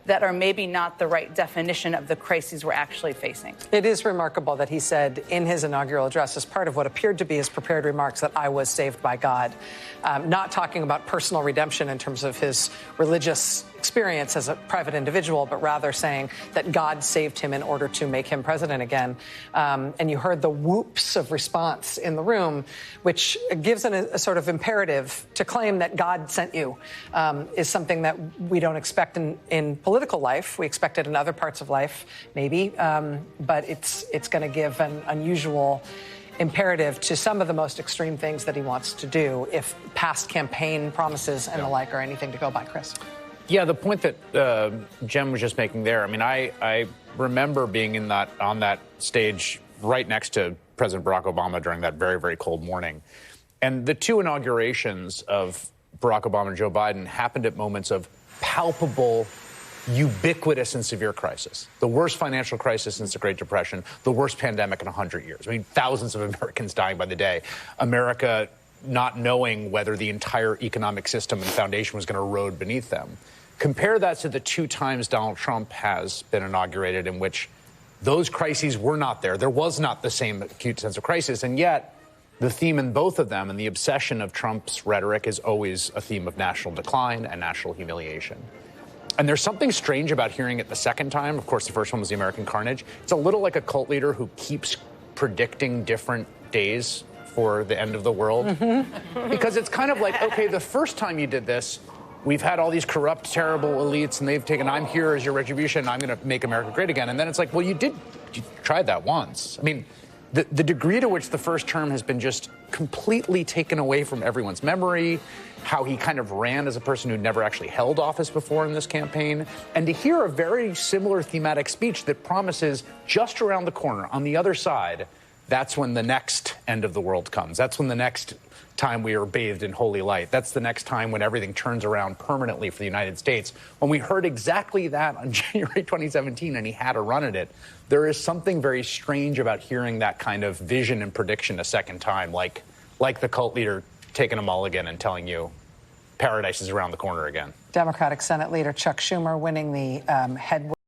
that are maybe not the right definition of the crises we're actually facing. It is remarkable that he said in his inaugural address, as part of what appeared to be his prepared remarks, that I was saved by God, not talking about personal redemption in terms of his religious experience as a private individual, but rather saying that God saved him in order to make him president again. And you heard the whoops of response in the room, which gives a sort of imperative to claim that God sent you, is something that we don't expect in political life. We expect it in other parts of life, maybe, but it's going to give an unusual imperative to some of the most extreme things that he wants to do if past campaign promises and the like are anything to go by. Chris? Yeah, the point that Jem was just making there, I mean, I remember being on that stage right next to President Barack Obama during that very, very cold morning. And the two inaugurations of Barack Obama and Joe Biden happened at moments of palpable, ubiquitous and severe crisis. The worst financial crisis since the Great Depression, the worst pandemic in 100 years. I mean, thousands of Americans dying by the day. America not knowing whether the entire economic system and foundation was going to erode beneath them. Compare that to the two times Donald Trump has been inaugurated in which those crises were not there. There was not the same acute sense of crisis, and yet the theme in both of them and the obsession of Trump's rhetoric is always a theme of national decline and national humiliation. And there's something strange about hearing it the second time. Of course, the first one was the American carnage. It's a little like a cult leader who keeps predicting different days for the end of the world. Mm-hmm. Because it's kind of like, okay, the first time you did this, we've had all these corrupt, terrible elites, and they've taken, I'm here as your retribution, I'm going to make America great again. And then it's like, well, you tried that once. I mean, the degree to which the first term has been just completely taken away from everyone's memory, how he kind of ran as a person who never actually held office before in this campaign, and to hear a very similar thematic speech that promises just around the corner, on the other side, that's when the next end of the world comes. That's when the next time we are bathed in holy light. That's the next time when everything turns around permanently for the United States. When we heard exactly that on January 2017 and he had a run at it, there is something very strange about hearing that kind of vision and prediction a second time, like the cult leader taking a mulligan and telling you paradise is around the corner again. Democratic Senate Leader Chuck Schumer winning the head